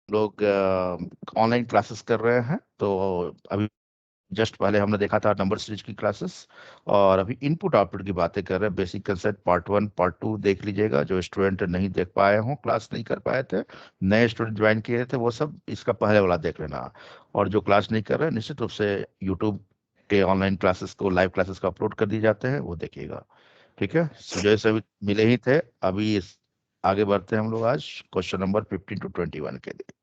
लोग online classes कर रहे हैं। तो अभी जस्ट पहले हमने देखा था नंबर सीरीज की क्लासेस, और अभी इनपुट आउटपुट की बातें कर रहे हैं। बेसिक कंसेप्ट पार्ट 1 पार्ट 2 देख लीजिएगा, जो स्टूडेंट नहीं देख पाए हों, क्लास नहीं कर पाए थे, नए स्टूडेंट ज्वाइन किए थे, वो सब इसका पहले वाला देख लेना। और जो क्लास नहीं कर रहे हैं, निश्चित रूप से यूट्यूब के ऑनलाइन क्लासेस को, लाइव क्लासेस को अपलोड कर दिए जाते हैं, वो देखिएगा। ठीक है, सुजय से अभी मिले ही थे। अभी आगे बढ़ते हैं हम लोग आज क्वेश्चन नंबर 15 to 21 के लिए।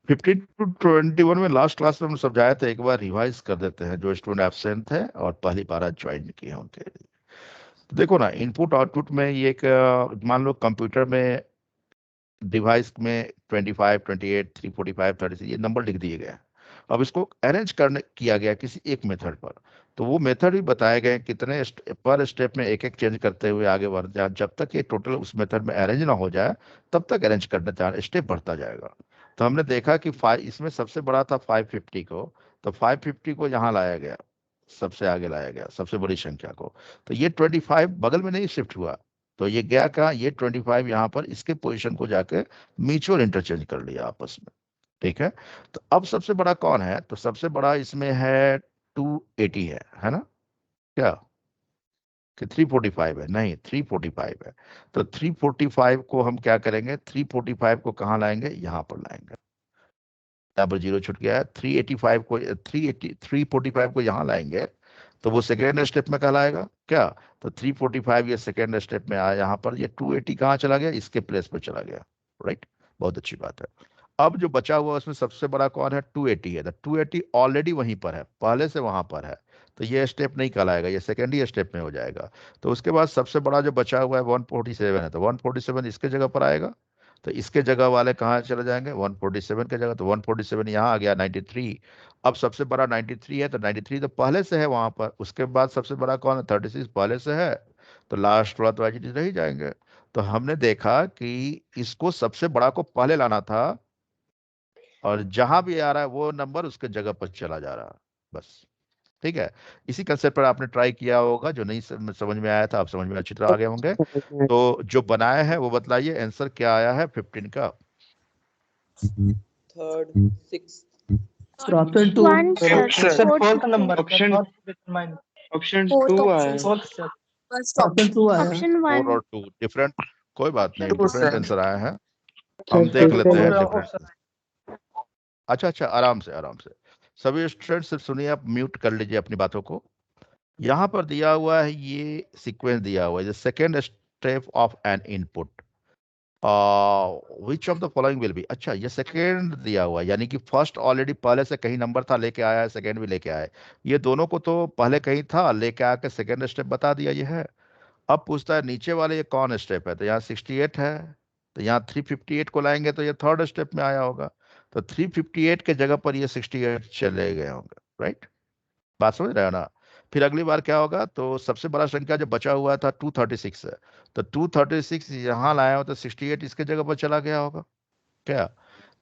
15 to 21 में लास्ट क्लास में हम समझाया था, एक बार रिवाइज कर देते हैं जो स्टूडेंट एब्सेंट थे और पहली बार ज्वाइन किए हैं उनके लिए। तो देखो ना, इनपुट आउटपुट में ये एक मान लो कंप्यूटर में डिवाइस में 25, 28, 345, 36 ये नंबर लिख दिए गए हैं। अब इसको अरेंज करने किया गया किसी एक मेथड पर। तो वो मेथड भी बताए गए कितने पर स्टेप में एक एक चेंज करते हुए आगे बढ़ जाए, जब तक ये टोटल उस मेथड में अरेंज ना हो जाए तब तक अरेंज करना चाह स्टेप बढ़ता जाएगा। तो हमने देखा कि इसमें सबसे बड़ा था 550 को, तो 550 को यहाँ लाया गया, सबसे आगे लाया गया सबसे बड़ी संख्या को। तो ये 25 बगल में नहीं शिफ्ट हुआ, तो ये गया कहाँ, ये 25 यहाँ पर इसके पोजीशन को जाके म्यूचुअल इंटरचेंज कर लिया आपस में। ठीक है। तो अब सबसे बड़ा कौन है, तो सबसे बड़ा इसमें है 280 है ना, क्या कि 345 है, नहीं 345 है। तो 345 को हम क्या करेंगे, 345 को कहाँ लाएंगे, यहाँ पर लाएंगे। यहाँ पर जीरो छूट गया है। 385 को 345 को यहाँ लाएंगे, तो वो सेकेंड स्टेप में कहलाएगा क्या। तो 345 ये सेकेंड स्टेप में आया, यहाँ पर ये 280 कहाँ चला गया, इसके प्लेस पर चला गया। राइट, बहुत अच्छी बात है। अब जो बचा हुआ उसमें सबसे बड़ा कौन है, 280 है। तो 280 ऑलरेडी वहीं पर है, पहले से वहां पर है, तो ये स्टेप नहीं कहलाएगा, ये सेकेंड ही स्टेप में हो जाएगा। तो उसके बाद सबसे बड़ा जो बचा हुआ है 147 है, तो 147 इसके जगह पर आएगा। तो इसके जगह वाले कहाँ चले जाएंगे, 147 के जगह, तो 147 यहाँ आ गया 93। अब सबसे बड़ा 93 है, तो 93 तो पहले से है वहां पर। उसके बाद सबसे बड़ा कौन है, 36 पहले से है, तो लास्ट वाला तो एज इट इज रह जाएंगे। तो हमने देखा कि इसको सबसे बड़ा को पहले लाना था, और जहां भी आ रहा है वो नंबर उसके जगह पर चला जा रहा है, बस। ठीक है, इसी कंसेप्ट पर आपने ट्राई किया होगा, जो नहीं समझ में आया था आप समझ में अच्छी तरह आ गए होंगे। तो जो बनाया है वो बतलाइए, आंसर क्या आया है 15 का। Third, six, Sir, option 2. One, sir. Sir, Fourth, Fourth number. option Fourth determine. option fourth 2 option. आया। Fourth, sir. First Option option. 2 आया. Option 4 one. और 2 डिफरेंट, कोई बात नहीं, Two, डिफरेंट sir. आंसर आए हैं, हम देख लेते हैं डिफरेंट। अच्छा अच्छा, आराम से आराम से। सभी स्टूडेंट सिर्फ सुनिए, आप म्यूट कर लीजिए अपनी बातों को। यहाँ पर दिया हुआ है, ये सीक्वेंस दिया हुआ है, the second step of N input which of the following will be. अच्छा, ये सेकेंड दिया हुआ है, यानी कि फर्स्ट ऑलरेडी पहले से कहीं नंबर था, लेके आया है, सेकेंड भी लेके आया है। ये दोनों को तो पहले कहीं था, लेके आके सेकेंड स्टेप बता दिया ये है। अब पूछता है नीचे वाले ये कौन स्टेप है, तो यहाँ 68 है, तो यहाँ 358 को लाएंगे तो ये थर्ड स्टेप में आया होगा। तो 358 के जगह पर ये 68 चले गए होंगे। राइट, बात समझ रहे हो ना। फिर अगली बार क्या होगा, तो सबसे बड़ा संख्या जो बचा हुआ था 236 है, तो 236 यहाँ लाया हो तो 68 इसके जगह पर चला गया होगा क्या।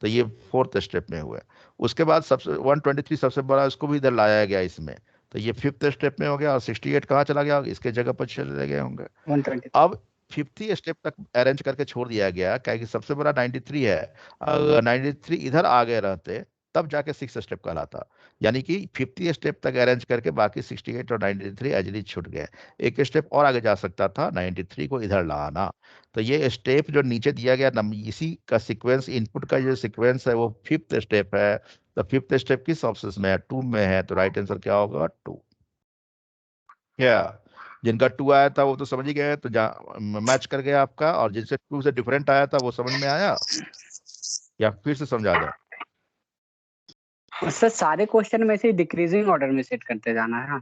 तो ये फोर्थ स्टेप में हुआ। उसके बाद सबसे 123 सबसे बड़ा, इसको भी इधर लाया गया इसमें, तो ये फिफ्थ स्टेप में हो गया, और 68 कहाँ चला गया, इसके जगह पर चले गए होंगे। 120. अब 50 स्टेप तक अरेंज करके छोड़ दिया गया, क्या सबसे बड़ा 93 है, अगर 93 इधर आ गए रहते तब जाके 6 स्टेप कहलाता। यानी कि 50 स्टेप तक अरेंज करके बाकी 68 और 93 एजली छूट गए। एक स्टेप और आगे जा सकता था, 93 को इधर लाना। तो ये स्टेप जो नीचे दिया गया इसी का सीक्वेंस, इनपुट का जो सीक्वेंस है वो फिफ्थ स्टेप है। तो फिफ्थ स्टेप किस ऑप्शन में है, 2 में है, तो राइट आंसर क्या होगा, 2। क्या जिनका 2 आया था वो तो समझ ही गए, तो मैच कर गया आपका, और जिनसे 2 से डिफरेंट आया था वो समझ में आया, या फिर से समझा दें। सर सारे क्वेश्चन में से डिक्रीजिंग ऑर्डर में सेट करते जाना है।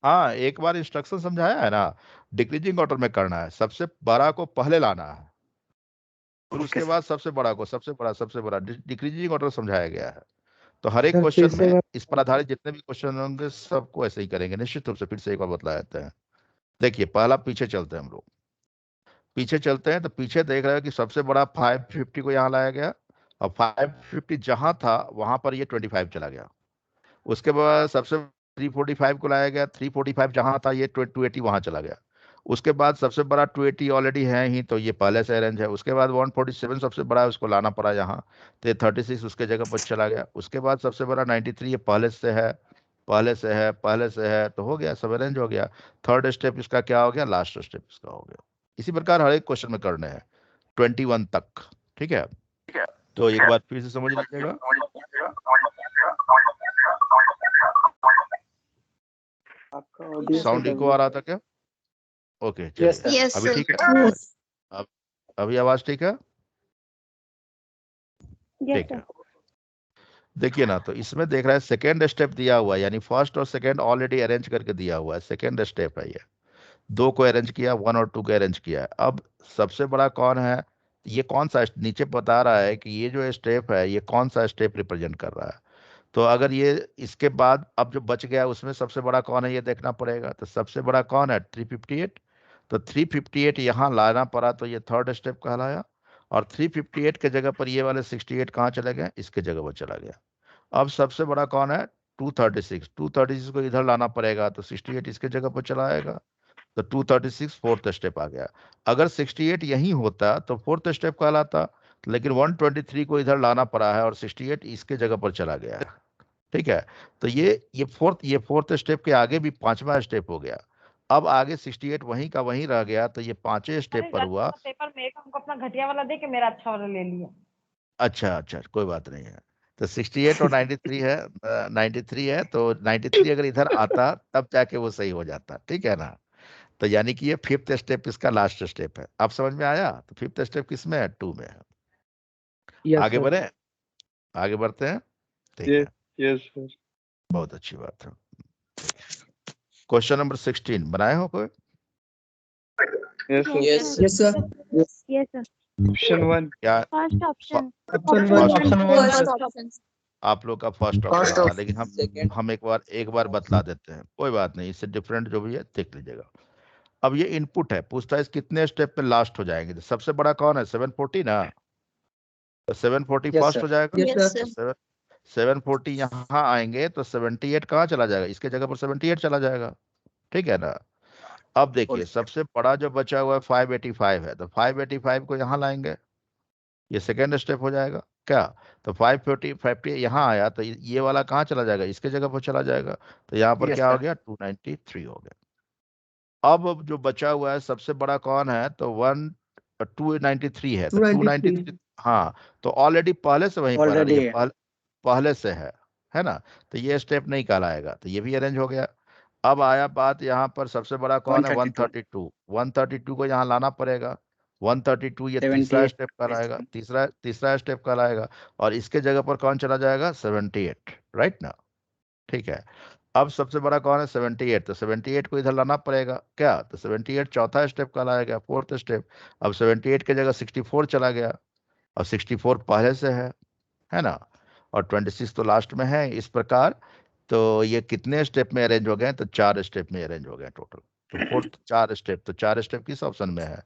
हाँ, एक बार इंस्ट्रक्शन समझाया है ना, डिक्रीजिंग ऑर्डर में करना है, सबसे बड़ा को पहले लाना है, और उसके बाद सबसे बड़ा को, सबसे बड़ा डिक्रीजिंग ऑर्डर समझाया गया है। तो हर एक क्वेश्चन में इस पर आधारित जितने भी क्वेश्चन होंगे सबको ऐसे ही करेंगे निश्चित रूप से। फिर से एक बार बतला देते हैं। देखिए, पहला पीछे चलते हैं हम लोग, पीछे चलते हैं, तो पीछे देख रहे हो कि सबसे बड़ा 550 को यहाँ लाया गया, और 550 जहां था वहां पर ये 25 चला गया। उसके बाद सबसे 345 को लाया गया, 345 जहां था ये 280 वहां चला गया। उसके बाद सबसे बड़ा 280 ऑलरेडी है ही, तो ये पहले से अरेंज है। उसके बाद 147 सबसे बड़ा है, उसको लाना पड़ा यहाँ, तो ये 36 उसके जगह पर चला गया। उसके बाद सबसे बड़ा 93 ये पहले से है, पहले से है, पहले से है, तो हो गया, सब अरेंज हो गया। थर्ड स्टेप इसका क्या हो गया, लास्ट स्टेप इसका हो गया। इसी प्रकार हर एक क्वेश्चन में करने हैं 21 तक, ठीक है। तो एक बार फिर से समझ लीजिएगा। साउंड इको आ रहा था क्या? Okay Yes, sir. चलिए, Yes, अभी sir. ठीक है? अब अभी आवाज ठीक है? ठीक है। देखिए ना, तो इसमें देख रहा है सेकेंड स्टेप दिया हुआ है, यानी फर्स्ट और सेकेंड ऑलरेडी अरेंज करके दिया हुआ है। सेकेंड स्टेप है ये, 2 को अरेंज किया, 1 और 2 को अरेंज किया है। अब सबसे बड़ा कौन है, ये कौन सा नीचे बता रहा है कि ये जो स्टेप है ये कौन सा स्टेप रिप्रेजेंट कर रहा है। तो अगर ये इसके बाद अब जो बच गया उसमें सबसे बड़ा कौन है ये देखना पड़ेगा। तो सबसे बड़ा कौन है, 358। तो 358 यहाँ लाना पड़ा, तो ये थर्ड स्टेप कहलाया। और 358 के जगह पर ये वाले 68 कहाँ चले गए, इसके जगह पर चला गया। अब सबसे बड़ा कौन है, 236। 236 को इधर लाना पड़ेगा, तो 68 इसके जगह पर चला आएगा, तो 236 फोर्थ स्टेप आ गया। अगर 68 यहीं होता तो फोर्थ स्टेप कहलाता, लेकिन 123 को इधर लाना पड़ा है और 68 इसके जगह पर चला गया है, ठीक है। तो ये फोर्थ स्टेप के आगे भी पांचवा स्टेप हो गया। अब आगे 68 वहीं का वहीं रह गया, तो ये पांचवें स्टेप पर हुआ। पेपर मेरे को हमको अपना घटिया वाला दे के मेरा अच्छा वाला ले लिया। अच्छा अच्छा, कोई बात नहीं है। तो 68 और 93 है, 93 है, तो 93 अगर इधर आता तब जाके वो सही हो जाता, ठीक है ना। तो यानी कि ये फिफ्थ स्टेप इसका लास्ट स्टेप है। आप समझ में आया? तो फिफ्थ स्टेप किस में है, 2 में है। Yes, आगे sir. बढ़े, आगे बढ़ते हैं, ठीक है, यस सर। बहुत अच्छी बात है। क्वेश्चन नंबर 16 बनाए हो कोई? Yes sir. Yes, sir. Yes, sir. Option 1। क्या First option. First option. आप लोग का फर्स्ट ऑप्शन था, लेकिन हम एक बार बतला देते हैं, कोई बात नहीं, इससे डिफरेंट जो भी है देख लीजिएगा। अब ये इनपुट है, पूछता है कितने स्टेप पे लास्ट हो जाएंगे। तो सबसे बड़ा कौन है, 740 ना, तो 740 Yes, फर्स्ट sir. हो जाएगा। Yes, तो sir. 740 यहाँ आएंगे तो 78 कहाँ चला जाएगा, इसके जगह पर 78 चला जाएगा, ठीक है ना। अब देखिए सबसे बड़ा जो बचा हुआ है 585 है, तो 585 को यहाँ लाएंगे, ये सेकेंड स्टेप हो जाएगा क्या। तो 550 यहाँ आया, तो ये वाला कहाँ चला जाएगा, इसके जगह पर चला जाएगा, तो यहाँ पर Yes, क्या हो sir. गया, 293 हो गया। अब जो बचा हुआ है सबसे बड़ा कौन है, तो 293 है, तो 293, हाँ, तो ऑलरेडी पहले से वहीं पर है, Already ये है. पहले से है ना, तो ये स्टेप नहीं कहलाएगा, तो ये भी अरेंज हो गया। अब आया बात यहाँ पर सबसे बड़ा कौन है, 132. 132 को यहाँ लाना पड़ेगा। 132 ये तीसरा 78. स्टेप कहलाएगा, तीसरा स्टेप कहलाएगा। और इसके जगह पर कौन चला जाएगा, 78, राइट ना, ठीक है। अब सबसे बड़ा कौन है, 78, तो 78 को इधर लाना पड़ेगा क्या, तो 78 चौथा स्टेप कहलाएगा, फोर्थ स्टेप। अब 78 की जगह 64 चला गया, और 64 पहले से है ना, और 26 तो लास्ट में है, इस प्रकार। तो ये कितने स्टेप में अरेंज हो गए, तो 4 स्टेप में अरेंज हो गए टोटल। तो फोर्थ 4 स्टेप, तो 4 स्टेप किस ऑप्शन में है,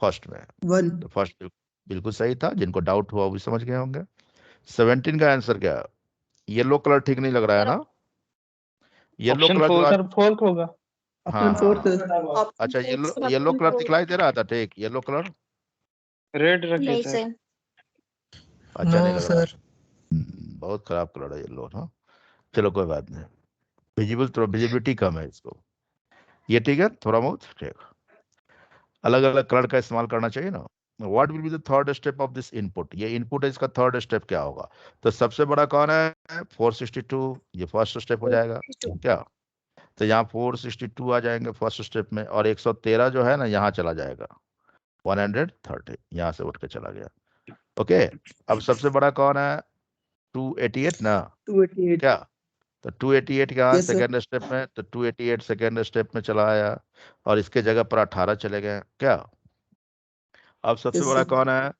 फर्स्ट में है। 1. तो फर्स्ट बिल्कुल सही था, जिनको डाउट हुआ वो भी समझ गए होंगे। 17 का आंसर क्या है, येलो कलर ठीक नहीं लग रहा है ना, येलो ऑप्शन कलर जो 4 सर, फोर्थ होगा। हाँ Option हाँ, 4. अच्छा, येलो कलर दिखलाई दे रहा था, ठीक, येलो कलर रेड रखिए नहीं सर। सर. अच्छा नहीं लग रहा। बहुत खराब कलर है येलो ना, चलो कोई बात नहीं, विजिबिलिटी कम है इसको, ये ठीक है, थोड़ा बहुत ठीक। अलग अलग कलर का इस्तेमाल करना चाहिए ना। What will be the third step of this input, ये इनपुट है, इसका थर्ड स्टेप क्या होगा। तो सबसे बड़ा कौन है, 462, ये फर्स्ट स्टेप हो जाएगा क्या। तो यहाँ 462 आ जाएंगे फर्स्ट स्टेप में, और 113 जो है ना यहाँ चला जाएगा, 130 यहाँ से उठ के चला गया, ओके। अब सबसे बड़ा कौन है, 288 ना, 288. क्या, तो 288 का Yes, sir. सेकेंड स्टेप में, तो 288 सेकेंड स्टेप में चला आया, और इसके जगह पर 18 चले गए क्या। अब सबसे Yes, बड़ा sir. कौन है,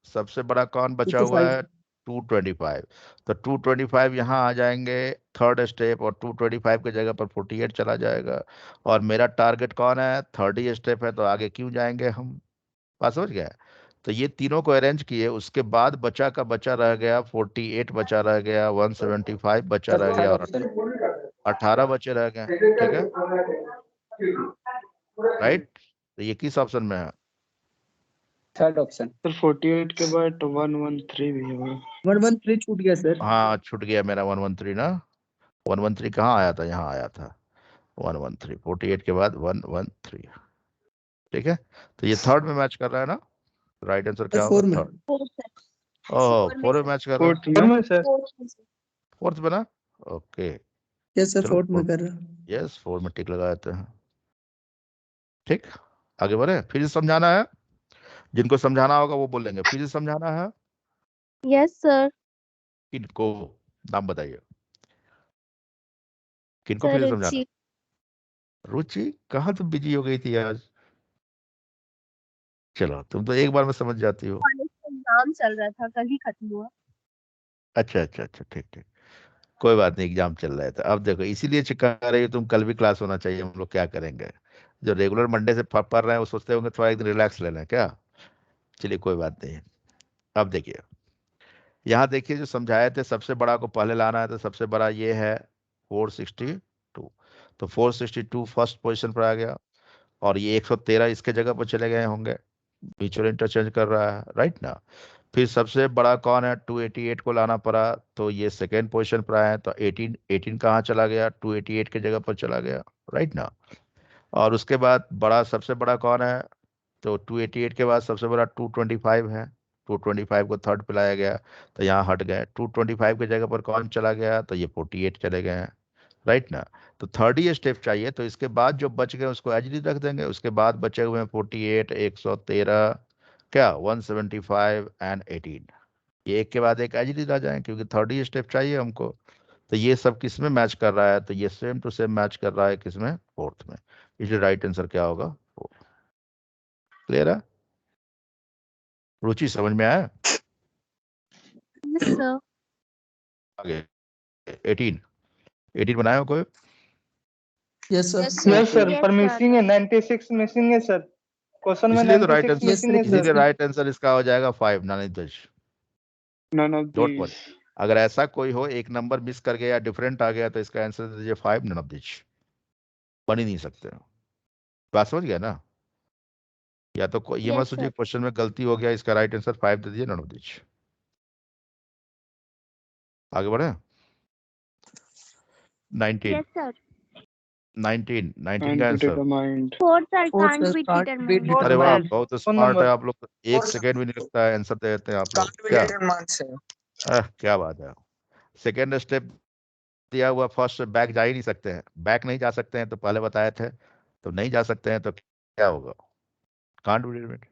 सबसे बड़ा कौन बचा हुआ है, 225। तो 225 यहाँ आ जाएंगे थर्ड स्टेप, और 225 के जगह पर 48 चला जाएगा। और मेरा टारगेट कौन है, थर्ड ही स्टेप है, तो आगे क्यों जाएंगे हम, बात समझ गए। तो ये तीनों को अरेंज किए, उसके बाद बचा का बचा रह गया, 48 बचा रह गया, 175 बचा रह गया, और 18 बचे रह गए, ठीक है, राइट। तो ये किस ऑप्शन में है? Third option. सर 48 के बाद 113 भी होगा। 113 छूट गया सर। हाँ छूट गया मेरा 113 ना। 113 कहाँ आया था? यहाँ आया था 113। 48 के बाद 113। ठीक है, तो ये थर्ड में मैच कर रहा है ना। राइट आंसर क्या होगा? 4 में। थर्ड। Fourth sir. ओह, 4 में मैच कर रहा है। फोर्थ में सर। फोर्थ में ना। ओके, यस सर, चलो 4 में कर रहा। यस 4 में टिक लगा देते हैं। ठीक, आगे बढ़े। फिर से समझाना है, जिनको समझाना होगा वो बोलेंगे। फिर से समझाना है यस सर। किनको? नाम बताइए, किनको सर फिर से समझाना? रुचि। रुचि, कहाँ तुम बिजी हो गई थी आज? चलो, तुम तो एक बार में समझ जाती हो। कॉलेज का एग्जाम चल रहा था, कल ही खत्म हुआ। अच्छा अच्छा अच्छा, ठीक ठीक, कोई बात नहीं, एग्जाम चल रहा है। तो अब देखो, इसीलिए चिपका रही हो तुम, कल भी क्लास होना चाहिए। हम लोग क्या करेंगे, जो रेगुलर मंडे से पढ़ रहे हैं वो सोचते होंगे थोड़ा एक दिन रिलैक्स ले लें क्या। चलिए कोई बात नहीं। अब देखिए, यहाँ देखिए जो समझाए थे, सबसे बड़ा को पहले लाना है, तो सबसे बड़ा ये है 462। तो 462 फर्स्ट पोजीशन पर आ गया, और ये 113 इसके जगह पर चले गए होंगे, म्यूचुअल इंटरचेंज कर रहा है, राइट ना। फिर सबसे बड़ा कौन है? 288 को लाना पड़ा, तो ये सेकेंड पोजीशन पर आया, तो 18 कहाँ चला गया? 288 के जगह पर चला गया, राइट ना। और उसके बाद बड़ा, सबसे बड़ा कौन है? तो 288 के बाद सबसे बड़ा 225 है। 225 को थर्ड पे लाया गया, तो यहाँ हट गए। 225 की जगह पर कौन चला गया? तो ये 48 चले गए हैं, राइट ना। तो थर्ड ही स्टेप चाहिए, तो इसके बाद जो बच गए उसको एज रख देंगे। उसके बाद बचे हुए हैं 48, 113, क्या 175 एंड 18। ये एक के बाद एक एज आ जाए, क्योंकि थर्ड ही स्टेप चाहिए हमको। तो ये सब किस में मैच कर रहा है? तो ये सेम टू सेम मैच कर रहा है किसमें? फोर्थ में। इसलिए राइट आंसर क्या होगा? फोर्थ। क्लियर है? रुचि समझ में आया? Yes sir. आगे 18 बनाए हो कोई? Yes sir. Yes sir, Yes, पर sir. मिसिंग है 96 मिसिंग है सर। क्वेश्चन में इसलिए तो राइट 96 आंसर, मिसिंग है इसीलिए सर। राइट आंसर इसका हो जाएगा 5, none of these. None of don't these. Worry, अगर ऐसा कोई हो, एक नंबर मिस कर गया या डिफरेंट आ गया, तो इसका आंसर दे दीजिए 5, नन ऑफ दिस। बन ही नहीं सकते। बात समझ गया ना? या तो ये मत Yes, सोचिए sir. क्वेश्चन में गलती हो गया, इसका राइट आंसर 5 दे दीजिए, नन ऑफ दिस। आगे बढ़े। 19 Yes, sir. 19 19 एंड का two answer. Determine. Fourth, sir, Fourth, can't sir, be can't be determined. अरे वाह, determined. बहुत फोन स्मार्ट है नंबर। आप लोग तो। एक सेकेंड भी नहीं लगता है, आंसर दे देते हैं आप लोग। क्या क्या बात है। सेकेंड स्टेप दिया हुआ, फर्स्ट बैक जा ही नहीं सकते हैं। बैक नहीं जा सकते हैं, तो पहले बताए थे, तो नहीं जा सकते हैं, तो क्या होगा? Can't be determined.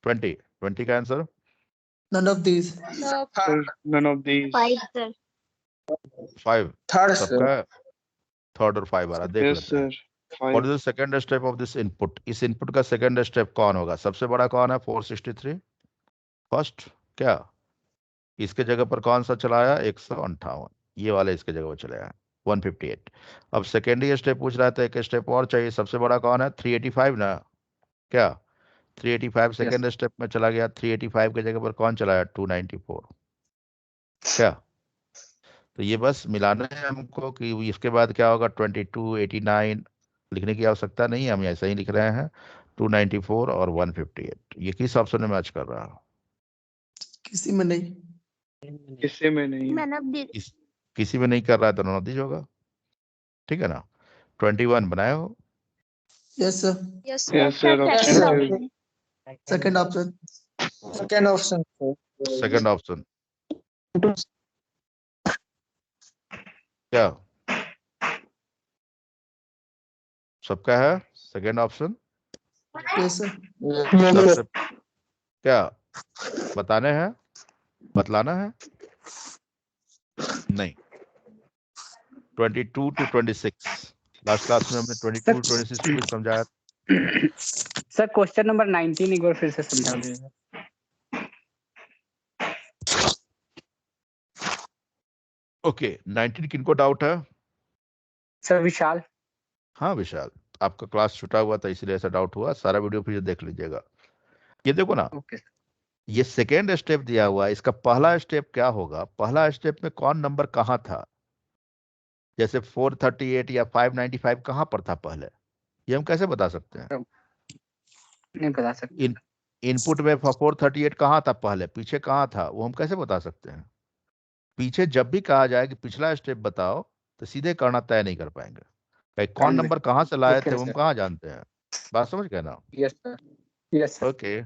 20 का answer. None of these. None of these. 5, sir. 5 सबका थर्ड और 5 आ रहा, देख यस लेते हैं। Sir. What 5 is the second step of this input? इस इनपुट का सेकंड स्टेप कौन होगा? सबसे बड़ा कौन है? 463 फर्स्ट, क्या इसके जगह पर कौन सा चलाया? 158, ये वाले इसके जगह पर चलाया 158। अब सेकेंड ही स्टेप पूछ रहा था, एक स्टेप और चाहिए। सबसे बड़ा कौन है? 385 ना, क्या 385 सेकेंड स्टेप में चला गया। 385 के जगह पर कौन चलाया? 294, क्या। तो ये बस मिलाना है हमको कि इसके बाद क्या होगा। 22, 89 लिखने की आवश्यकता नहीं है, हम ऐसा ही लिख रहे हैं। 294 और 158, ये किस ऑप्शन में मैच कर रहा है? किसी में नहीं। किसी में नहीं। Man of the किसी में नहीं कर रहा है, तो नॉन होगा, ठीक है ना। 21 बनाए हो? Yes sir. Yes, yes sir, second option option. Second option. Second option, क्या सबका है सेकंड ऑप्शन? Yes sir. सबसे, क्या बताने हैं, बतलाना है? नहीं। 22 to 26, लास्ट क्लास में हमने 22 to 26 को भी समझाया। सर क्वेश्चन नंबर 19 एक बार फिर से समझा दीजिए। ओके, 19 किनको डाउट है? सर विशाल। हाँ विशाल, आपका क्लास छूटा हुआ था इसलिए ऐसा डाउट हुआ। सारा वीडियो फिर देख लीजिएगा। ये देखो ना, ओके सर। ये सेकेंड स्टेप दिया हुआ है, इसका पहला स्टेप क्या होगा? पहला स्टेप में कौन नंबर कहाँ था? जैसे 438 या 595 कहाँ पर था पहले? ये हम कैसे बता सकते हैं? नहीं बता सकते। इन इनपुट में 438 कहाँ था पहले, पीछे कहाँ था, वो हम कैसे बता सकते हैं? पीछे जब भी कहा जाए कि पिछला स्टेप बताओ तो सीधे करना तय नहीं कर पाएंगे। भाई कौन नंबर कहाँ से लाए थे वो हम कहाँ जानते हैं? बात समझ गए ना? Yes sir, yes sir. Okay.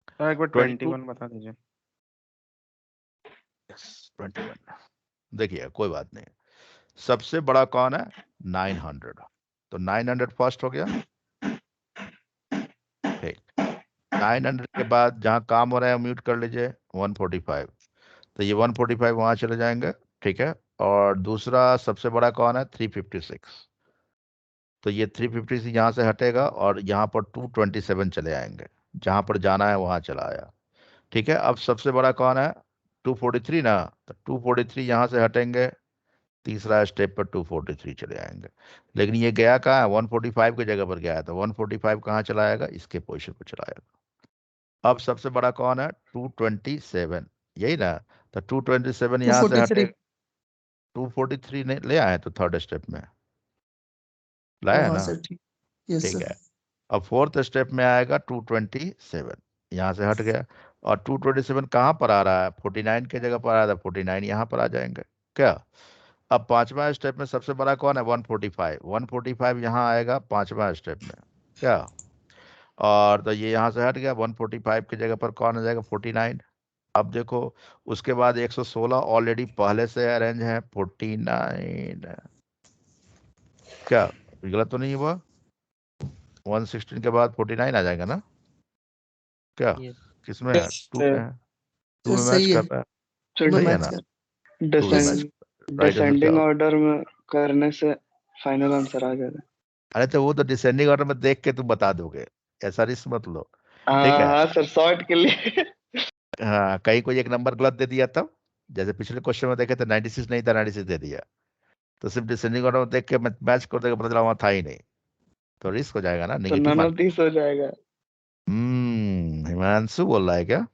Sir एक बार 21 बता दीजिए। 21 देखिए कोई बात नहीं, सबसे बड़ा कौन है? 900, तो 900 फर्स्ट हो गया। ठीक, 900 के बाद जहाँ काम हो रहा है म्यूट कर लीजिए 145, तो ये 145 वहां चले जाएंगे। ठीक है, और दूसरा सबसे बड़ा कौन है? 356, तो ये 350 से यहाँ से हटेगा और यहाँ पर 227 चले आएंगे, जहाँ पर जाना है वहां चला आया। ठीक है, अब सबसे बड़ा कौन है? 243 ना, तो 243 यहाँ से हटेंगे, तीसरा स्टेप पर 243 चले आएंगे। लेकिन ये गया कहाँ है? 145 की जगह पर गया है, तो 145 कहाँ चला आएगा? इसके पोजीशन पर चला आएगा। अब सबसे बड़ा कौन है? 227, यही ना, तो 227 यहाँ से 243 हटे, 243 ने ले आए तो थर्ड स्टेप में लाया है हाँ ना? सर ठीक। यस ठीक सर। है, अब फोर्थ स्टेप में आएगा 227, यहाँ से हट गया, और 227 कहाँ पर आ रहा है? 49 की जगह पर आ रहा था, 49 यहाँ पर आ जाएंगे क्या? अब पांचवा स्टेप में सबसे बड़ा कौन है? 145, 145 यहाँ आएगा पांचवा स्टेप में क्या? और तो ये यहाँ से हट गया, 145 की जगह पर कौन आ जाएगा? 49। अब देखो उसके बाद 116 ऑलरेडी पहले से अरेंज है, 49 क्या गलत तो नहीं हुआ? 116 के बाद 49 आ जाएगा ना क्या? किसमें है? 2 में है, 2 में मैच सही है। कर रहा है, सर सही है मैच ना? कर। 2 में मैच राइट आंसर क्या डिसेंडिंग होगा? ऑर्डर में करने से फाइनल आंसर आ जाएगा। अरे तो वो तो डिसेंडिंग ऑर्डर में देख के तुम बता दोगे, ऐसा रिस्क मत लो। ठीक है, हाँ सर, शॉर्ट के लिए। हाँ कहीं कोई एक नंबर गलत दे दिया तब, जैसे पिछले क्वेश्चन में देखे थे 96 नहीं था, 96 दे दिया, तो सिर्फ डिसेंडिंग ऑर्डर में देख के मैच कर देगा, पता चला वहां था ही नहीं, तो रिस्क हो जाएगा ना, तो negative none of marking. This हो जाएगा। हिमांशु बोल रहा है क्या?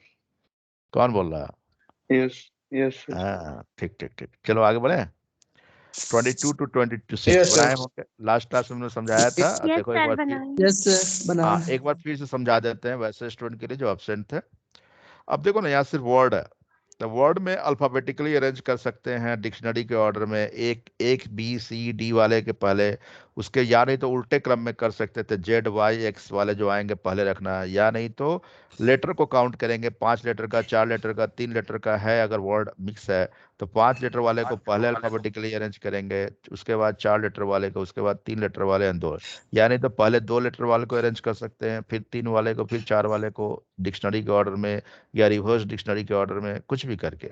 कौन बोल रहा है? Yes, yes sir. हाँ ठीक ठीक ठीक, चलो आगे बढ़े। 22 to 26 Yes, sir. बनाए होंगे, लास्ट क्लास में हमने समझाया था। अब यस देखो एक सर बार फिर, बनाएंगे। यस सर बना हाँ एक बार फिर से समझा देते हैं वैसे स्टूडेंट के लिए जो एब्सेंट थे। अब देखो ना, यहाँ सिर्फ वर्ड है, तो वर्ड में अल्फाबेटिकली अरेंज कर सकते हैं डिक्शनरी के ऑर्डर में, एक एक बी सी डी वाले के पहले, उसके या नहीं तो उल्टे क्रम में कर सकते थे, जेड वाई एक्स वाले जो आएंगे पहले रखना, या नहीं तो लेटर को काउंट करेंगे, 5 लेटर का, 4 लेटर का, 3 लेटर का है, अगर वर्ड मिक्स है तो 5 लेटर वाले को पहले अल्फाबेटिकली अरेंज करेंगे, उसके बाद 4 लेटर वाले को, उसके बाद 3 लेटर वाले एंड 2, यानी तो पहले 2 लेटर वाले को अरेंज कर सकते हैं, फिर 3 वाले को, फिर 4 वाले को, डिक्शनरी के ऑर्डर में या रिवर्स डिक्शनरी के ऑर्डर में, कुछ भी करके।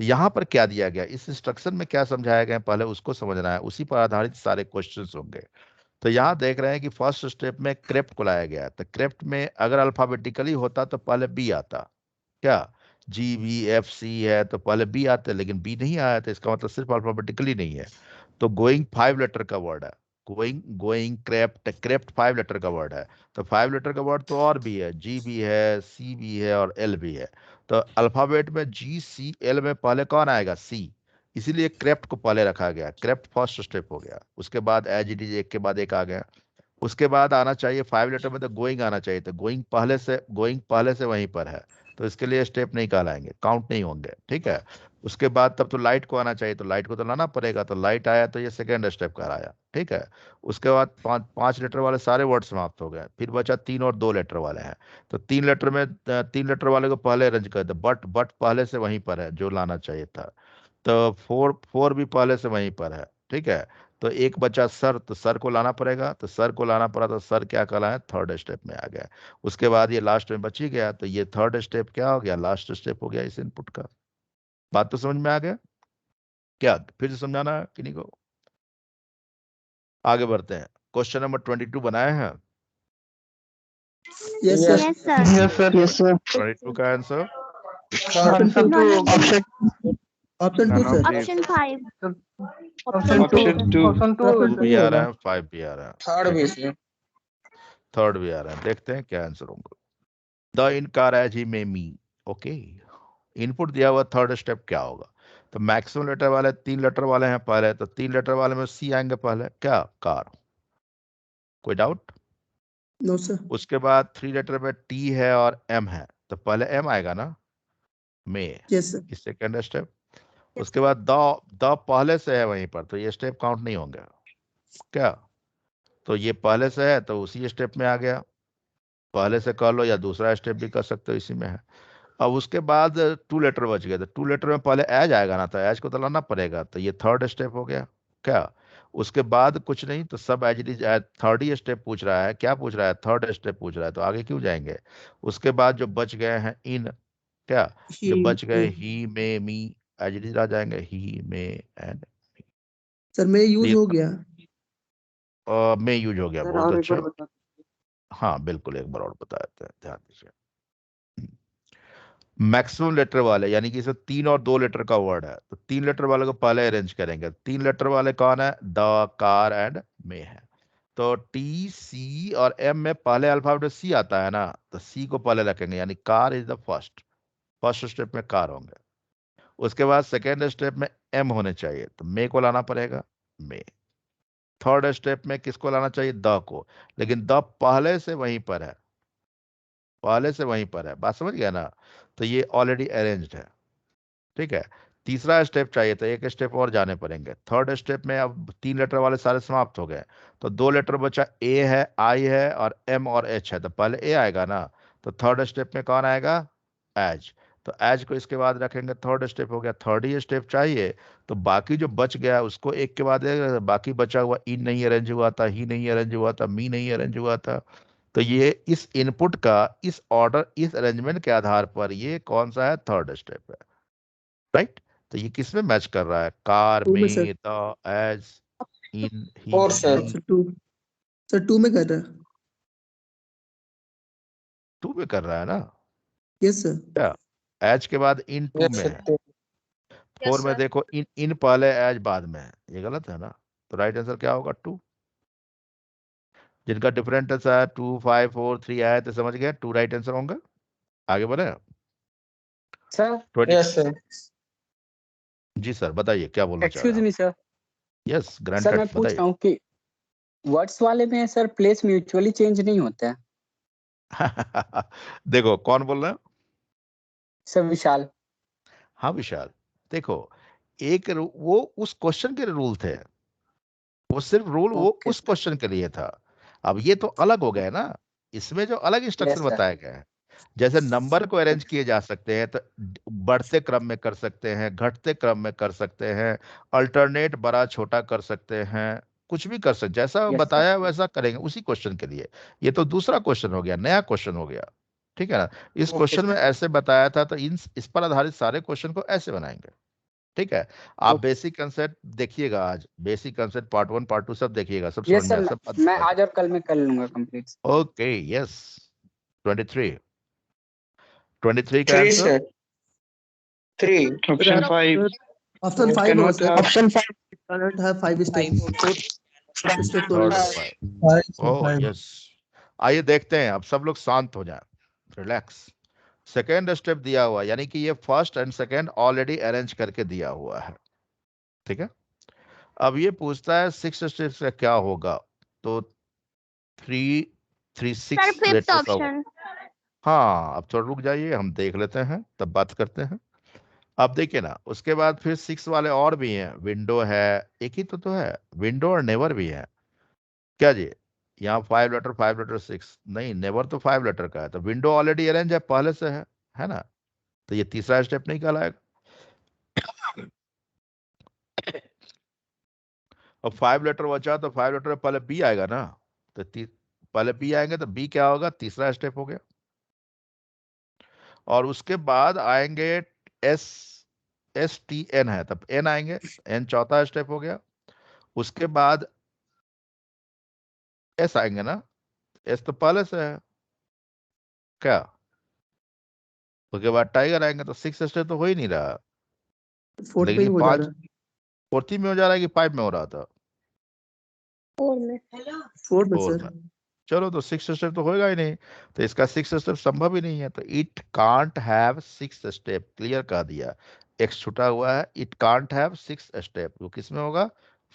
यहाँ पर क्या दिया गया, इस इंस्ट्रक्शन में क्या समझाया गया, पहले उसको समझना है, उसी पर आधारित सारे क्वेश्चंस होंगे। तो यहाँ देख रहे हैं कि फर्स्ट स्टेप में क्रेप्ट को लाया गया, तो क्रेप्ट में अगर अल्फाबेटिकली होता तो पहले बी आता क्या? जी बी एफ सी है तो पहले बी आते, लेकिन बी नहीं आया, तो इसका मतलब सिर्फ अल्फाबेटिकली नहीं है। तो गोइंग 5 लेटर का वर्ड है, going going crept, crept 5 letter का वर्ड है, तो 5 लेटर का वर्ड तो और भी है, जी भी है, सी भी है और एल भी है। तो अल्फाबेट में जी सी एल में पहले कौन आएगा? सी, इसीलिए क्रेप्ट को पहले रखा गया, क्रेप्ट फर्स्ट स्टेप हो गया, उसके बाद एज इट इज एक के बाद एक आ गया, उसके बाद आना चाहिए 5 लेटर में, तो गोइंग आना चाहिए, तो गोइंग पहले से वहीं पर है, तो इसके लिए स्टेप नहीं कहलाएंगे, काउंट नहीं होंगे। ठीक है, उसके बाद तब तो लाइट को आना चाहिए, तो लाइट को तो लाना पड़ेगा, तो लाइट आया तो ये सेकेंड स्टेप कहलाया। ठीक है, उसके बाद 5 लेटर वाले सारे वर्ड समाप्त हो गए, फिर बचा 3 और 2 लेटर वाले हैं, तो 3 लेटर में 3 लेटर वाले को पहले अरेंज कर दे, बट पहले से वहीं पर है जो लाना चाहिए था, तो फोर फोर भी पहले से वहीं पर है। ठीक है, तो एक बचा सर, तो सर को लाना पड़ेगा, तो सर को लाना पड़ा, तो सर क्या कहलाया? थर्ड स्टेप में आ गया। उसके बाद ये लास्ट में बच ही गया, तो ये थर्ड स्टेप क्या हो गया? लास्ट स्टेप हो गया इस इनपुट का। बात तो समझ में आ गया क्या? फिर से समझाना है किन्हीं को? आगे बढ़ते हैं, क्वेश्चन नंबर 22 बनाए हैं। Yes sir. Yes sir. Yes sir, yes sir. 22 का answer option two. Option option two sir. Option 5। Option two. Option 2 भी आ रहा है, 5 भी आ रहा है, थर्ड भी इसमें। थर्ड भी आ रहा है, देखते हैं क्या आंसर होंगे। द इनकार एज ही मे मी, ओके, इनपुट दिया हुआ थर्ड स्टेप क्या होगा? तो मैक्सिमम लेटर वाले 3 लेटर वाले हैं पहले, तो 3 लेटर वाले में सी आएंगे पहले क्या? कार, कोई डाउट? No sir. उसके बाद 3 लेटर में टी है और एम है, तो पहले एम आएगा ना, मे, यस सर। इस सेकेंड स्टेप। उसके बाद द पहले से है वहीं पर, तो ये स्टेप काउंट नहीं होंगे क्या, तो ये पहले से है तो उसी स्टेप में आ गया, पहले से कर लो या दूसरा स्टेप भी कर सकते हो, इसी में है। अब उसके बाद 2 लेटर बच गए, तो 2 लेटर में पहले एज आएगा ना, तो एज को तो लाना पड़ेगा, तो ये थर्ड स्टेप हो गया क्या। उसके बाद कुछ नहीं, तो सब एज इट इज, थर्ड ही स्टेप पूछ रहा है, क्या पूछ रहा है, थर्ड स्टेप पूछ रहा है, तो आगे क्यों जाएंगे। उसके बाद जो बच गए हैं इन, क्या, जो बच गए ही में मी, एज इट इज आ जाएंगे, ही में एंड सर मैं यूज हो गया। में यूज हो गया, सर बहुत और एक अच्छा। बार बता। हाँ बिल्कुल, एक बार और बता देते हैं, ध्यान दीजिए। मैक्सिमम लेटर वाले, यानी कि इसे 3 और 2 लेटर का वर्ड है, तो 3 लेटर वाले को पहले अरेंज करेंगे। 3 लेटर वाले कौन है, द, कार एंड मे है। तो टी सी और एम में पहले अल्फाबेट सी आता है ना, तो सी को पहले रखेंगे, यानी car is the first, first step में कार होंगे। उसके बाद सेकेंड स्टेप में एम होने चाहिए, तो मे को लाना पड़ेगा, मे। थर्ड स्टेप में किसको लाना चाहिए, द को, लेकिन द पहले से वहीं पर है, पहले से वहीं पर है, बात समझ गया ना, तो ये ऑलरेडी अरेंज्ड है, ठीक है। तीसरा स्टेप चाहिए, तो एक स्टेप और जाने पड़ेंगे। थर्ड स्टेप में अब 3 लेटर वाले सारे समाप्त हो गए, तो 2 लेटर बचा, ए है, आई है और एम और एच है, तो पहले ए आएगा ना, तो थर्ड स्टेप में कौन आएगा, एज। तो एज को इसके बाद रखेंगे, थर्ड स्टेप हो गया, थर्ड ही स्टेप चाहिए। तो बाकी जो बच गया उसको एक के बाद एक, बाकी बचा हुआ इन नहीं अरेंज हुआ था, ही नहीं अरेंज हुआ था, मी नहीं अरेंज हुआ था, तो ये इस इनपुट का, इस ऑर्डर, इस अरेंजमेंट के आधार पर ये कौन सा है, थर्ड स्टेप है, राइट। तो ये किस में मैच कर रहा है, कार टू में सर। में, द, एज, इन, ही, four sir. Me, sir two, sir two में कर रहा है। 2 में कर रहा है ना, यस सर। क्या, एज के बाद इन 2 यस में है, सर। 4 यस में सर। देखो इन, इन पहले एज बाद में है, ये गलत है ना, तो राइट आंसर क्या होगा, 2। जिनका डिफरेंस है 2, 5, 4, 3 आया, तो समझ गए 2 राइट आंसर होंगे। आगे बढ़े, सर 20। Yes sir. जी सर, बताइए क्या बोलना चाह रहे एक्सक्यूज हैं आप। Me sir. Yes, sir granted, मैं पूछ बताइए। रहा हूँ कि वर्ड्स वाले में सर प्लेस म्यूचुअली चेंज नहीं होता है। देखो कौन बोल रहा है। सर विशाल। हाँ विशाल, देखो, वो उस क्वेश्चन के रूल थे, वो सिर्फ रूल वो ओके उस सर। क्वेश्चन के लिए था। अब ये तो अलग हो गए ना, इसमें जो अलग इंस्ट्रक्शन यस सर। बताए गए हैं, जैसे नंबर को अरेंज किए जा सकते हैं, तो बढ़ते क्रम में कर सकते हैं, घटते क्रम में कर सकते हैं, अल्टरनेट बड़ा छोटा कर सकते हैं, कुछ भी कर सकते, जैसा यस सर। बताया वैसा करेंगे उसी क्वेश्चन के लिए। ये तो दूसरा क्वेश्चन हो गया, नया क्वेश्चन हो गया, ठीक है ना। इस ओके क्वेश्चन में सर। ऐसे बताया था, तो इस पर आधारित सारे क्वेश्चन को ऐसे बनाएंगे, ठीक है। आप ओके। बेसिक कंसेप्ट देखिएगा, आज बेसिक कंसेप्ट पार्ट 1 पार्ट 2 सब देखिएगा, सब समझ यस में सर, सब मैं आज और कल में कर लूंगा कंप्लीट। Okay, yes. 23, 23 का three answer, sir. Three. Option 5। Option 5 होगा cannot sir. have option 5। Cannot have 5 step, step third only. 5, oh yes. आइए देखते हैं, अब सब लोग शांत हो जाएं, रिलैक्स। सेकेंड स्टेप दिया हुआ, यानी कि ये first and second already arrange करके दिया हुआ है, ठीक है। अब ये पूछता है 6 स्टेप का क्या होगा, तो 3, 3, सर 6 फिफ्थ लेटर का। ऑप्शन। हाँ, अब थोड़ा रुक जाइए, हम देख लेते हैं तब बात करते हैं। अब देखिए ना, उसके बाद फिर 6 वाले और भी हैं, विंडो है, एक ही तो है, विंडो और नेवर भी है, क्या जी। यहाँ 5 लेटर, 5 लेटर 6 नहीं, नेवर तो 5 लेटर का है, तो विंडो ऑलरेडी अरेंज है, पहले से है ना, तो ये तीसरा स्टेप नहीं कहलाएगा। अब 5 लेटर बचा, तो 5 लेटर में पहले बी आएगा ना, तो पहले बी आएंगे, तो बी क्या होगा, तीसरा स्टेप हो गया। और उसके बाद आएंगे एस, एस टी एन है, तब एन आएंगे, एन चौथा स्टेप हो गया। उसके बाद एस आएंगे ना, एस तो पहले से है, क्या। उसके बाद टाइगर आएंगे, तो 6 स्टेप तो हो ही नहीं रहा, फोर्थ लेकिन पे ये ही हो जा 5 रहा है। फोर्थ में हो जा रहा है कि 5 में हो रहा था, 4 में। फोर्थ में 4 सर। में। चलो, तो 6 स्टेप तो होएगा ही नहीं, तो इसका 6 स्टेप संभव ही नहीं है, तो it can't have 6 step, clear कह दिया। एक्स छुटा हुआ है, इट कांट हैव 6 स्टेप, वो किस में होगा,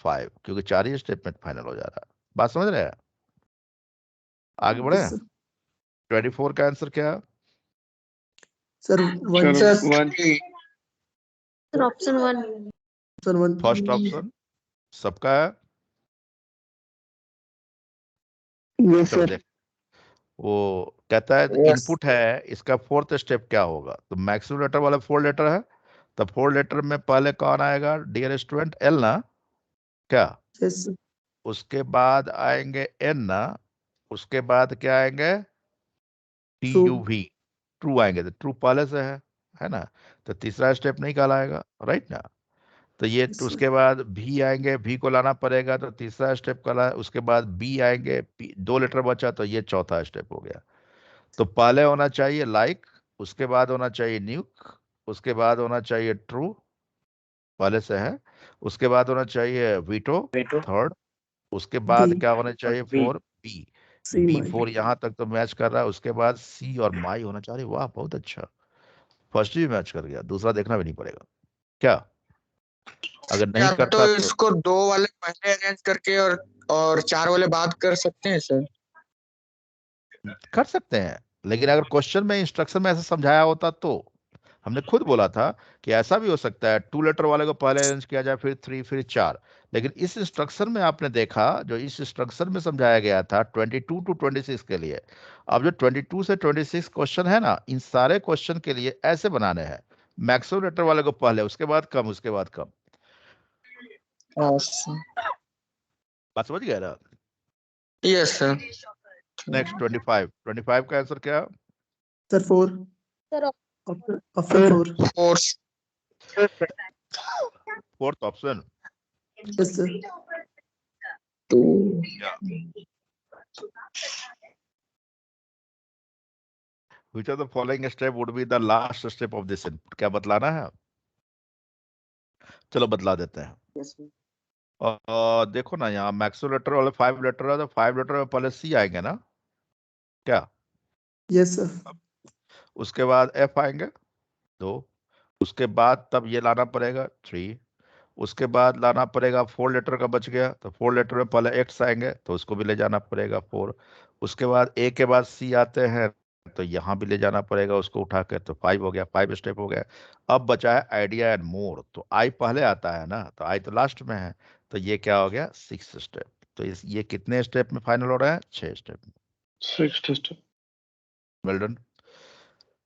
5, क्योंकि 4 ही स्टेप में फाइनल हो जा रहा है। बात समझ रहे हैं। आगे बढ़े। Yes, sir. 24 का आंसर क्या है? Sir, one. Sir, Sir, one. 3. Sir, option 1. Sir, one. First option सबका है। Yes, चलो sir. देख, वो कहता है Yes. इनपुट है, इसका फोर्थ स्टेप क्या होगा? तो मैक्सिमम लेटर वाला 4 लेटर है, तो 4 लेटर में पहले कौन आएगा डियर स्टूडेंट? एल ना, क्या? Yes, sir. उसके बाद आएंगे एन ना, उसके बाद क्या आएंगे? T True. U V, true आएंगे। तो ट्रू पहले से है ना, तो तीसरा स्टेप नहीं कहलाएगा, राइट ना। तो ये Yes, sir. उसके बाद भी आएंगे, भी को लाना पड़ेगा, तो तीसरा स्टेप कहला। उसके बाद बी आएंगे, 2 लेटर बचा, तो ये चौथा स्टेप हो गया। तो पहले होना चाहिए लाइक, उसके बाद होना चाहिए न्यूक, उसके बाद होना चाहिए ट्रू, पहले से है, उसके बाद होना चाहिए वीटो थर्ड, उसके बाद D. क्या होना चाहिए? 4 बी। C. B My. 4 यहाँ तक तो मैच कर रहा है, उसके बाद सी और माई होना चाहिए। वाह बहुत अच्छा, फर्स्ट भी मैच कर गया, दूसरा देखना भी नहीं पड़ेगा क्या? अगर नहीं या तो करता तो इसको 2 वाले पहले अरेंज करके और 4 वाले बाद कर सकते हैं सर। कर सकते हैं, लेकिन अगर क्वेश्चन में इंस्ट्रक्शन में ऐसा समझाया होता तो। हमने खुद बोला था कि ऐसा भी हो सकता है 2 लेटर वाले को पहले अरेंज किया जाए, फिर 3, फिर 4। लेकिन इस इंस्ट्रक्शन में आपने देखा, जो इस इंस्ट्रक्शन में समझाया गया था 22 to 26 के लिए। अब जो 22 से 26 क्वेश्चन है ना, इन सारे क्वेश्चन के लिए ऐसे बनाने हैं, मैक्सिमम लेटर वाले को पहले, उसके बाद कम, उसके बाद कम। बात समझ गया ना? Yes sir. नेक्स्ट 25 का आंसर क्या? Sir, 4. Sir, Option 4. Force. Fourth option. Yes, sir. 2. Which of the following step would be the last step of this input? क्या बतलाना है? चलो बतला देते हैं। Yes, sir. देखो ना, यहाँ मैक्सिमम लेटर वाले 5 लेटर है, तो 5 लेटर में पहले सी आएंगे ना, क्या? Yes, sir. उसके बाद एफ आएंगे 2, उसके बाद तब ये लाना पड़ेगा 3, उसके बाद लाना पड़ेगा 4 लेटर का बच गया, तो 4 लेटर में पहले एक्स आएंगे, तो उसको भी ले जाना पड़ेगा 4। उसके बाद ए के बाद सी आते हैं, तो यहाँ भी ले जाना पड़ेगा उसको उठा कर, तो 5 हो गया, 5 स्टेप हो गया। अब बचा है आइडिया एंड मोर, तो आई पहले आता है ना, तो आई तो लास्ट में है, तो ये क्या हो गया? 6 स्टेप। तो ये कितने स्टेप में फाइनल हो रहा है? 6 स्टेप में। 6th step. Well done.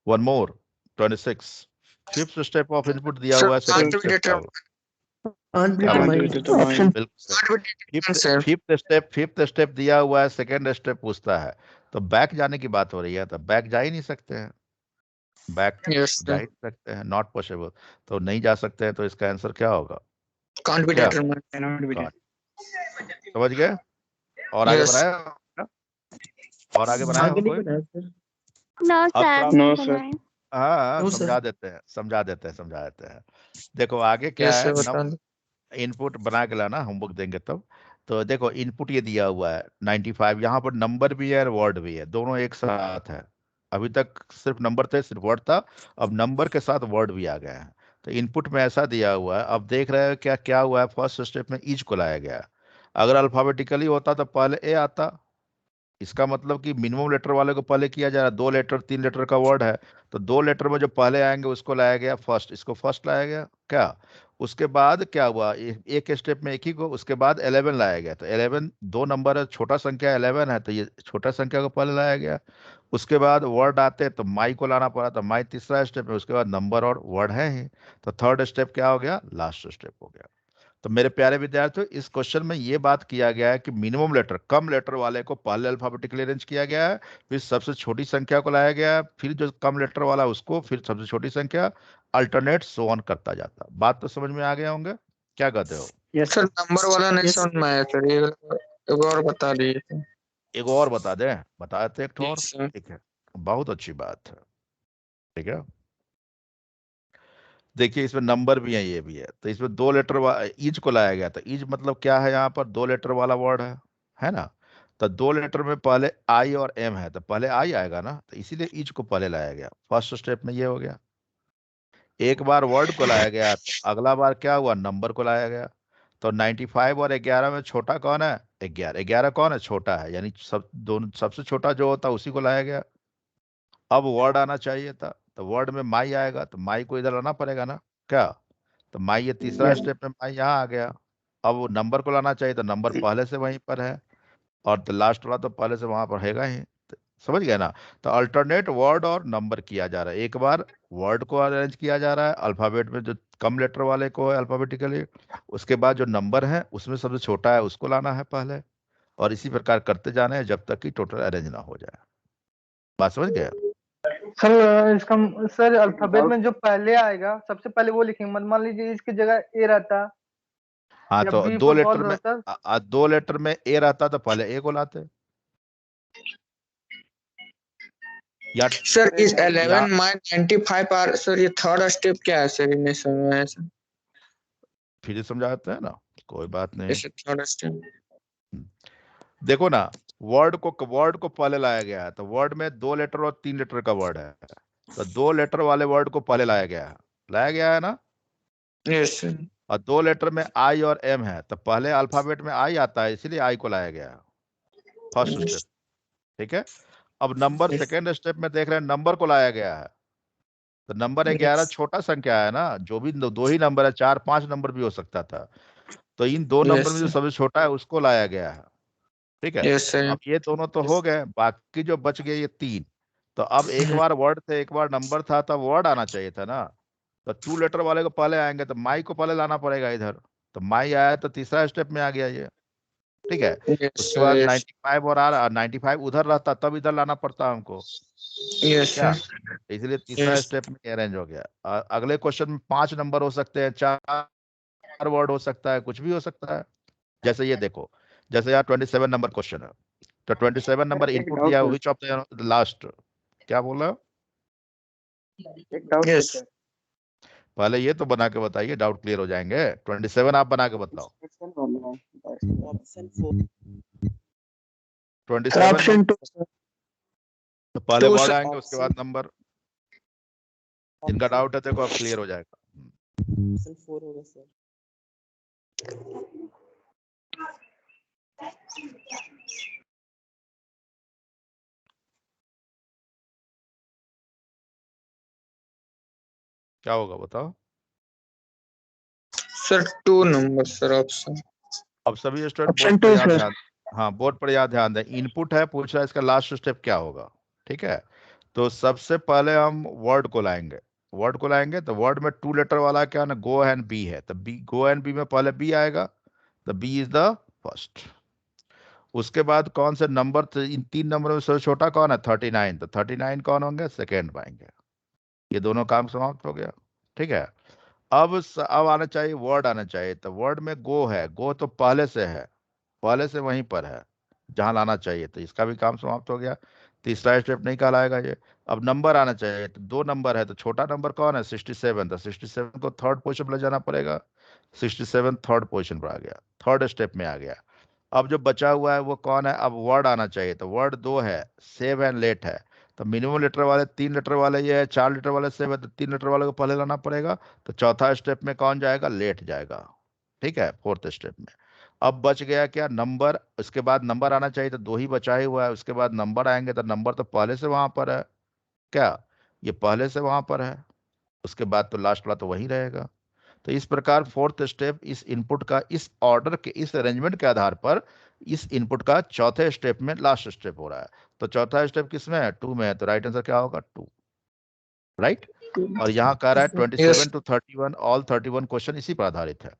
One more 26, fifth step of input दिया Sir, हुआ है, सेकंड can't be स्टेप क्या होगा? Can't be क्या Can't be determined. determined. बिल्कुल can't be determined, sir. Fifth step दिया हुआ है, सेकंड स्टेप पूछता है, तो बैक जाने की बात हो रही है, तो बैक जा ही नहीं सकते हैं, बैक Yes, जा sir. ही नहीं सकते हैं, नॉट पॉसिबल। तो नहीं जा सकते हैं, तो इसका आंसर क्या होगा? Can't be क्या? determined. Cannot be Can't. समझ गए? और आगे Yes. बनाया, और आगे बनाया आगे नहीं कोई? बनाया sir. no, अब sir. थोड़ा No, sir. हाँ No, sir. समझा देते हैं। देखो आगे क्या Yes, है, sir. बता दो। इनपुट बना के लाना, होमवर्क देंगे तब। तो देखो इनपुट ये दिया हुआ है 95, यहाँ पर नंबर भी है और वर्ड भी है, दोनों एक साथ है। अभी तक सिर्फ नंबर थे, सिर्फ वर्ड था, अब नंबर के साथ वर्ड भी आ गया है। तो इनपुट में ऐसा दिया हुआ है। अब देख रहे हो क्या क्या हुआ है, फर्स्ट स्टेप में ईच को लाया गया है। अगर अल्फाबेटिकली होता तो पहले ए आता, इसका मतलब कि मिनिमम लेटर वाले को पहले किया जा रहा है। 2 लेटर 3 लेटर का वर्ड है, तो 2 लेटर में जो पहले आएंगे उसको लाया गया फर्स्ट, इसको फर्स्ट लाया गया क्या? उसके बाद क्या हुआ, एक स्टेप में एक ही को, उसके बाद 11 लाया गया, तो 11 2 नंबर है, छोटा संख्या 11 है, तो ये छोटा संख्या को पहले लाया गया। उसके बाद वर्ड आते तो माई को लाना पड़ा, तो माई तीसरा स्टेप है, उसके बाद नंबर और वर्ड है ही, तो थर्ड स्टेप क्या हो गया? लास्ट स्टेप हो गया। तो मेरे प्यारे विद्यार्थियों, इस क्वेश्चन में ये बात किया गया है कि मिनिमम लेटर, कम लेटर वाले को पहले अल्फाबेटिकली अरेंज किया गया है, फिर सबसे छोटी संख्या को लाया गया है, फिर जो कम लेटर वाला उसको, फिर सबसे छोटी संख्या, अल्टरनेट सो ऑन करता जाता। बात तो समझ में आ गया होंगे, क्या कहते हो? Yes, sir sir. नंबर वाला नहीं Yes, समझ में आया सर, एक और बता दीजिए। एक और बता दें, बता देते एक और। Yes, sir. ठीक है, बहुत अच्छी बात है, ठीक है। देखिए इसमें नंबर भी है, ये भी है, तो इसमें 2 लेटर ईच को लाया गया था। ईच मतलब क्या है, यहाँ पर 2 लेटर वाला वर्ड है ना। तो 2 लेटर में पहले आई और एम है, तो पहले आई आएगा ना, तो इसीलिए ईच को पहले लाया गया। फर्स्ट स्टेप में ये हो गया। एक बार वर्ड को लाया गया, तो अगला बार क्या हुआ, नंबर को लाया गया। तो 95 और 11 में छोटा कौन है? 11। 11 कौन है? छोटा है, यानी सब दोनों सबसे छोटा जो होता है उसी को लाया गया। अब वर्ड आना चाहिए था, तो वर्ड में माई आएगा, तो माई को इधर लाना पड़ेगा ना, क्या? तो माई ये तीसरा स्टेप में माई यहाँ आ गया। अब वो नंबर को लाना चाहिए, तो नंबर पहले से वहीं पर है, और तो लास्ट वाला तो पहले से वहां पर रहेगा ही। तो समझ गए ना? तो अल्टरनेट वर्ड और नंबर किया जा रहा है। एक बार वर्ड को अरेंज किया जा रहा है अल्फाबेट में, जो कम लेटर वाले को है अल्फाबेटिकली, उसके बाद जो नंबर है उसमें सबसे छोटा है उसको लाना है पहले, और इसी प्रकार करते जाना है जब तक कि टोटल अरेंज ना हो जाए। बात समझ गए? सर इसका सर अल्फाबेट में जो पहले आएगा सबसे पहले वो लिखेंगे। मान लीजिए इसकी जगह ए रहता, हाँ, या तो बी दो पर लेटर पॉज में रहता। 2 लेटर में ए रहता तो पहले ए को लाते, या सर इस या 11 माइनस 95 आर, सर ये थर्ड स्टेप क्या है सर? इन्हें समझ में आया सर, फिर समझाते हैं ना, कोई बात नहीं। जैसे थर्ड स्टेप। देखो ना, वर्ड को पहले लाया गया है, तो वर्ड में 2 लेटर और 3 लेटर का वर्ड है, तो 2 लेटर वाले वर्ड को पहले लाया गया है ना। Yes sir. और 2 लेटर में आई और एम है, तो पहले अल्फाबेट में आई आता है, इसलिए आई को लाया गया है, फर्स्ट स्टेप। ठीक है। अब नंबर सेकेंड स्टेप में देख रहे हैं, नंबर को लाया गया है, तो नंबर 11 छोटा संख्या है ना, जो भी दो ही नंबर है, 4 5 नंबर भी हो सकता था, तो इन 2 नंबर में जो सबसे छोटा है उसको लाया गया है। ठीक है। Yes sir. अब ये दोनों तो हो गए, बाकी जो बच गए ये 3। तो अब एक बार वर्ड थे एक बार नंबर था, तब वर्ड आना चाहिए था ना, तो 2 लेटर वाले को पहले आएंगे, तो माई को पहले लाना पड़ेगा इधर, तो माई आया तो तीसरा स्टेप में आ गया ये। ठीक है। यस उसके बाद सर। 95 और 95 उधर रहता तब इधर लाना पड़ता हमको, यस क्या? सर। इसलिए तीसरा यस। स्टेप में अरेंज हो गया। अगले क्वेश्चन में 5 नंबर हो सकते हैं, 4 वर्ड हो सकता है, कुछ भी हो सकता है। जैसे ये देखो, जैसे यहाँ 27 नंबर क्वेश्चन है, तो 27 नंबर इनपुट दिया है, व्हिच ऑफ द लास्ट, क्या बोला? एक डाउट है सर। पहले ये तो बना के बताइए, डाउट क्लियर हो जाएंगे। 27 आप बना के बताओ। ऑप्शन 4 27 ऑप्शन नंबर, 2 तो पहले तो वर्ड सर आएंगे उसके बाद नंबर। जिनका डाउट है देखो अब क्लियर हो जाएगा। ऑप्शन 4 होगा सर। क्या होगा बताओ? Sir 2 number sir option. अब सभी स्टूडेंट ऑप्शन बोर्ड पर 2 याद सर। ध्यान, हाँ बोर्ड पर याद ध्यान दें। इनपुट है, पूछ रहा है इसका लास्ट स्टेप क्या होगा। ठीक है। तो सबसे पहले हम वर्ड को लाएंगे, तो वर्ड में 2 लेटर वाला क्या ना, गो एंड बी है, तो बी, गो एंड बी में पहले बी आएगा, तो बी इज द फर्स्ट। उसके बाद कौन से नंबर, इन 3 नंबर में सबसे छोटा कौन है? 39, तो 39 कौन होंगे? सेकेंड पाएंगे। ये दोनों काम समाप्त हो गया। ठीक है। अब आना चाहिए, वर्ड आना चाहिए, तो वर्ड में गो है, गो तो पहले से है, पहले से वहीं पर है जहां लाना चाहिए, तो इसका भी काम समाप्त हो गया। तीसरा स्टेप नहीं कहलाएगा ये। अब नंबर आना चाहिए, तो 2 नंबर है, तो छोटा नंबर कौन है? 67, तो 67 को थर्ड पोजीशन पर ले जाना पड़ेगा, 67 थर्ड पोजीशन पर आ गया, थर्ड स्टेप में आ गया। अब जो बचा हुआ है वो कौन है? अब वर्ड आना चाहिए, तो वर्ड 2 है, सेव एंड लेट है, तो मिनिमम लेटर वाले 3 लेटर वाले ये है, 4 लेटर वाले सेव है, तो 3 लेटर वाले को पहले लाना पड़ेगा, तो चौथा स्टेप में कौन जाएगा? लेट जाएगा। ठीक है, फोर्थ स्टेप में। अब बच गया क्या? नंबर। उसके बाद नंबर आना चाहिए, तो 2 ही बचा ही हुआ है, उसके बाद नंबर आएंगे, तो नंबर तो पहले से वहां पर है, क्या? ये पहले से वहां पर है, उसके बाद तो लास्ट वाला तो वही रहेगा। तो इस प्रकार फोर्थ स्टेप इस इनपुट का, इस ऑर्डर के, इस अरेंजमेंट के आधार पर इस इनपुट का चौथे स्टेप में लास्ट स्टेप हो रहा है। तो चौथा स्टेप किसमें है? 2 में है, तो राइट आंसर क्या होगा? 2। राइट। और यहाँ कह रहा है 27 to 31, ऑल 31 क्वेश्चन इसी पर आधारित है।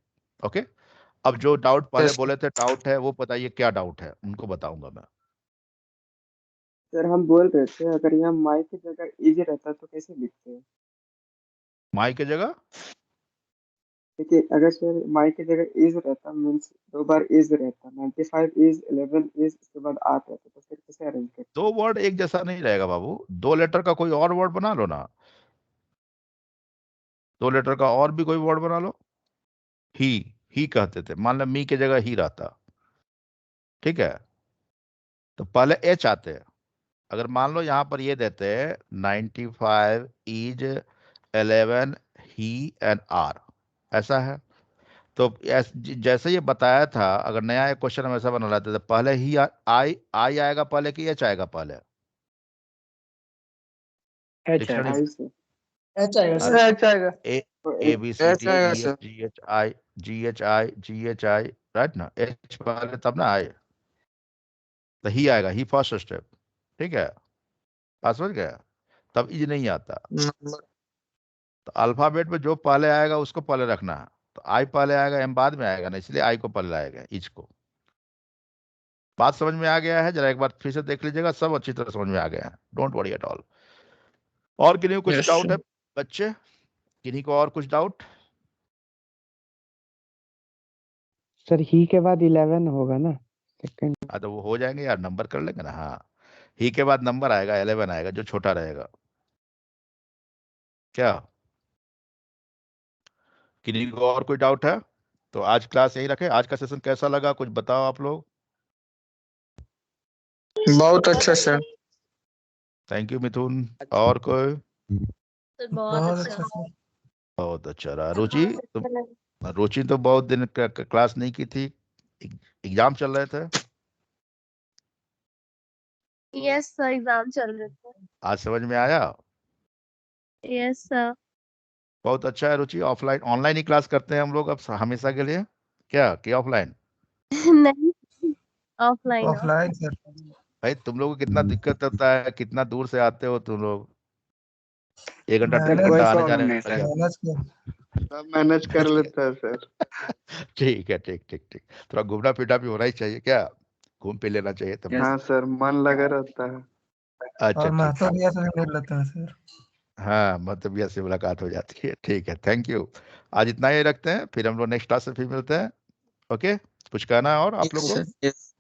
ओके। अब जो डाउट पहले बोले थे डाउट है, वो बताइए क्या डाउट है, उनको बताऊंगा मैं। सर हम बोल रहे थे अगर यहाँ माई की जगह इज रहता तो कैसे लिखते हैं? माई की जगह देखिए अगर सर माई की जगह इज रहता मीन्स 2 बार इज रहता, 95 इज, 11 इज, उसके बाद 8 रहता, तो फिर कैसे अरेंज करते? 2 वर्ड एक जैसा नहीं रहेगा बाबू, 2 लेटर का कोई और वर्ड बना लो ना, 2 लेटर का और भी कोई वर्ड बना लो। ही कहते थे, मान लो मी की जगह ही रहता। ठीक है। तो पहले एच आते हैं। अगर मान लो यहां पर ये देते हैं 95 इज 11 ही एंड आर, ऐसा है, तो जैसे ये बताया था, अगर नया एक क्वेश्चन हम ऐसा बना लेते थे, पहले ही आई आएगा पहले कि एच आएगा पहले? डिक्शनरी आई से एच आएगा सर सर। एच आएगा। ए बी सी डी आएगा E sir. F G H I, right ना? एच पहले तब ना आए, तो ही आएगा, ही फर्स्ट स्टेप। ठीक है, बात समझ गया? तब इज नहीं आता। नंबर तो अल्फाबेट में जो पहले आएगा उसको पहले रखना है। तो आई पहले आएगा, एम बाद में आएगा ना, इसलिए आई को पहले आएगा, इज को। बात समझ में आ गया है? जरा एक बार फिर से देख लीजिएगा, सब अच्छी तरह समझ में आ गया है, डोंट वरी एट ऑल। और किन्हीं को कुछ Yes, डाउट sir. है बच्चे? किन्हीं को और कुछ डाउट? सर ही के बाद 11 होगा ना सेकंड? हाँ, तो वो हो जाएंगे यार, नंबर कर लेंगे ना। हाँ, ही के बाद नंबर आएगा, 11 आएगा, जो छोटा रहेगा। क्या किन्हीं को और कोई डाउट है? तो आज क्लास यही रखें। आज का सेशन कैसा लगा, कुछ बताओ आप लोग। बहुत अच्छा सर। थैंक यू मिथुन। और कोई? सर बहुत अच्छा। बहुत अच्छा रहा। रुचि, रुचि तो बहुत दिन क्लास नहीं की थी, एग्जाम चल रहे थे। यस सर, एग्जाम चल रहे थे। आज समझ में आया? Yes sir. बहुत अच्छा है रुचि। ऑफलाइन ऑनलाइन ही क्लास करते हैं हम लोग अब हमेशा के लिए, क्या कि ऑफलाइन? नहीं, ऑफलाइन। Offline sir. भाई तुम लोगों को कितना दिक्कत होता है, कितना दूर से आते हो तुम लोग, 1 घंटा 1.5 कोई घंटा आने प्रॉब्लम जाने नहीं लग सर, जाता। सब मैनेज कर लेता है सर। ठीक है, ठीक ठीक ठीक। थोड़ा घूमना फिरना भी होना ही चाहिए, क्या घूम फिर लेना चाहिए तुम। हाँ सर, मन लगा रहता है। अच्छा, ठीक है। से भी मिल लेता है सर। हाँ, मतलब से मुलाकात हो जाती है। ठीक है, थैंक यू। आज इतना ही रखते हैं, फिर हम लोग नेक्स्ट क्लास से फिर मिलते हैं। ओके, कुछ कहना है और आप ठीक लोग है को? सर। Yes.